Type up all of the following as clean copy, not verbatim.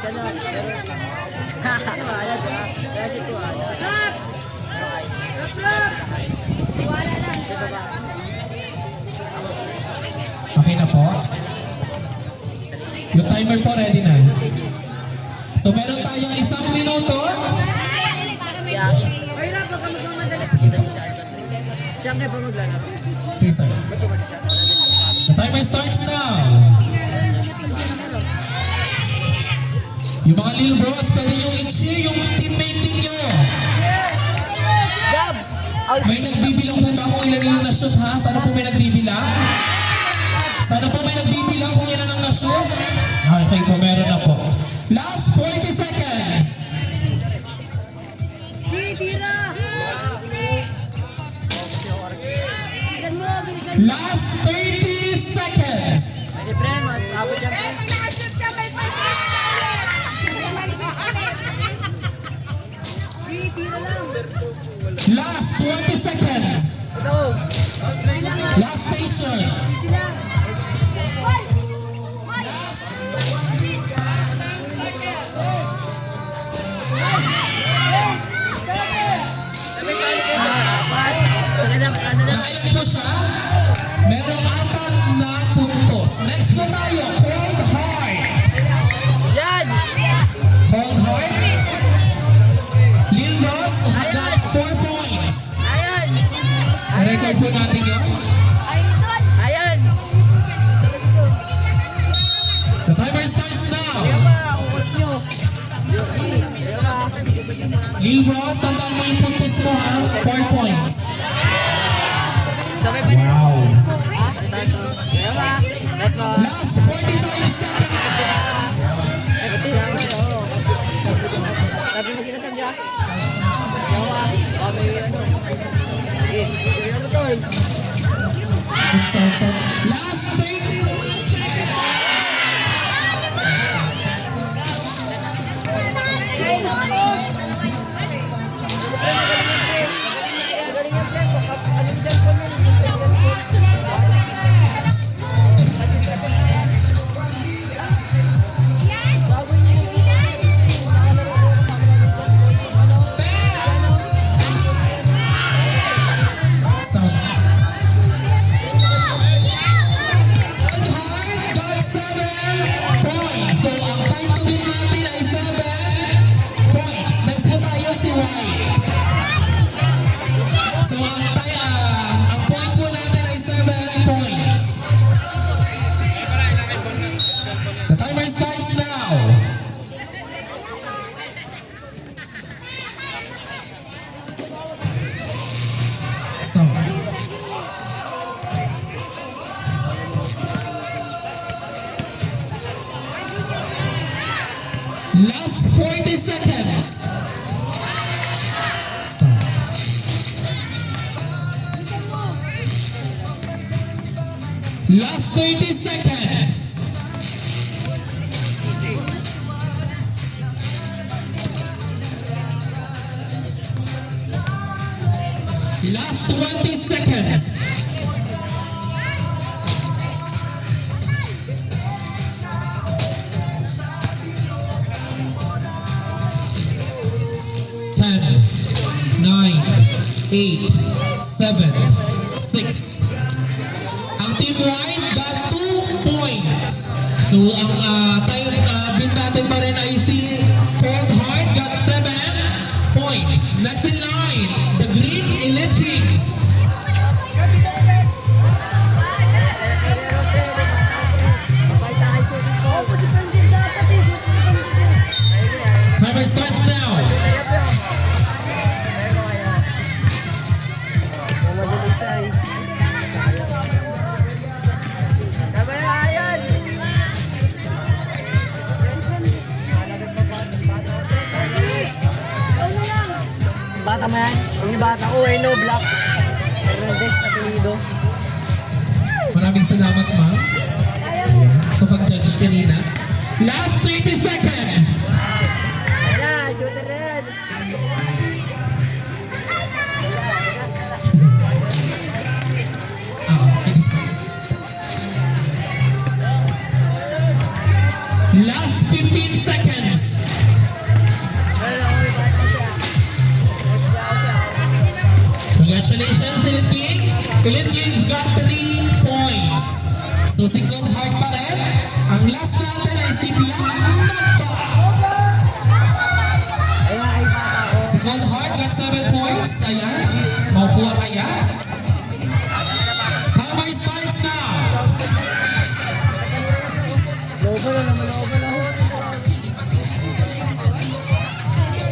Okay na po? Yung timer po ready na. So meron tayong 1 minuto. Caesar. The timer starts now. Yung mga Lil Bros, pwede nyo i-cheer yung teammate ninyo. May nagbibilang po ba kung ilan yung na-shoot ha? Sana po may nagbibilang? Sana po may nagbibilang kung ilan ang na-shoot? Okay po, meron na po. Last 40 seconds. Last 30 seconds. Last 20 seconds. Last station. Nakailan po siya? Merong 4 na puntos. Next po tayo, Cold Heart. Cold Heart. Lil Bros got 4 points. Record po natin yun. The timer starts now. Lil Bros, tandaan mo yung puntos mo ha. 4 points. Wow. Last 45 seconds. Last 30. Last 40 seconds. Last 30 seconds. Last 20 seconds. Nine, 8, 7, 6. Ang Team White got 2 points. So ang bid natin pa rin ay si Cold Heart got 7 points. Next in line, the Green Elite Kings. Timer starts now. Bata mo yan? Yung bata ko, no black. Hernandez, apelido. Maraming salamat, ma'am. Sa pag-judge kanina. Last 30 seconds. Ayan, shooter na yan. Last 15 seconds. Congratulations, Philippine. Philippines got 3 points. So si Cold Heart pa rin. Ang last natin ay si Black Nagpa. Ayun nga, ay bata ko. Si Cold Heart got 7 points. Ayan. Makukuha kaya? Timer starts now. Lobo na naman, lobo na ho.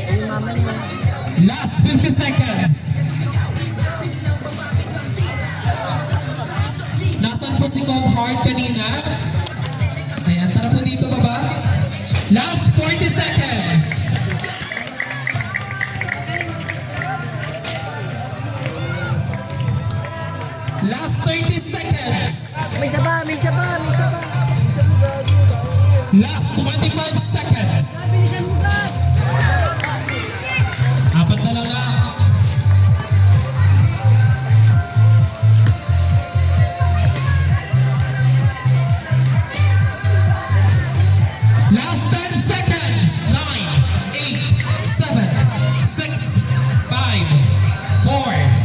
Ayun, mama niya. Last 50 seconds. Nasaan po si Cold Heart kanina? Ayan, tara po dito baba. Last 40 seconds. Last 30 seconds. May isa pa, may isa pa, may isa pa. Last 25 seconds. Bilisan mo ka. Apat na lang na. Last 10 seconds. 9, 8, 7, 6, 5, 4,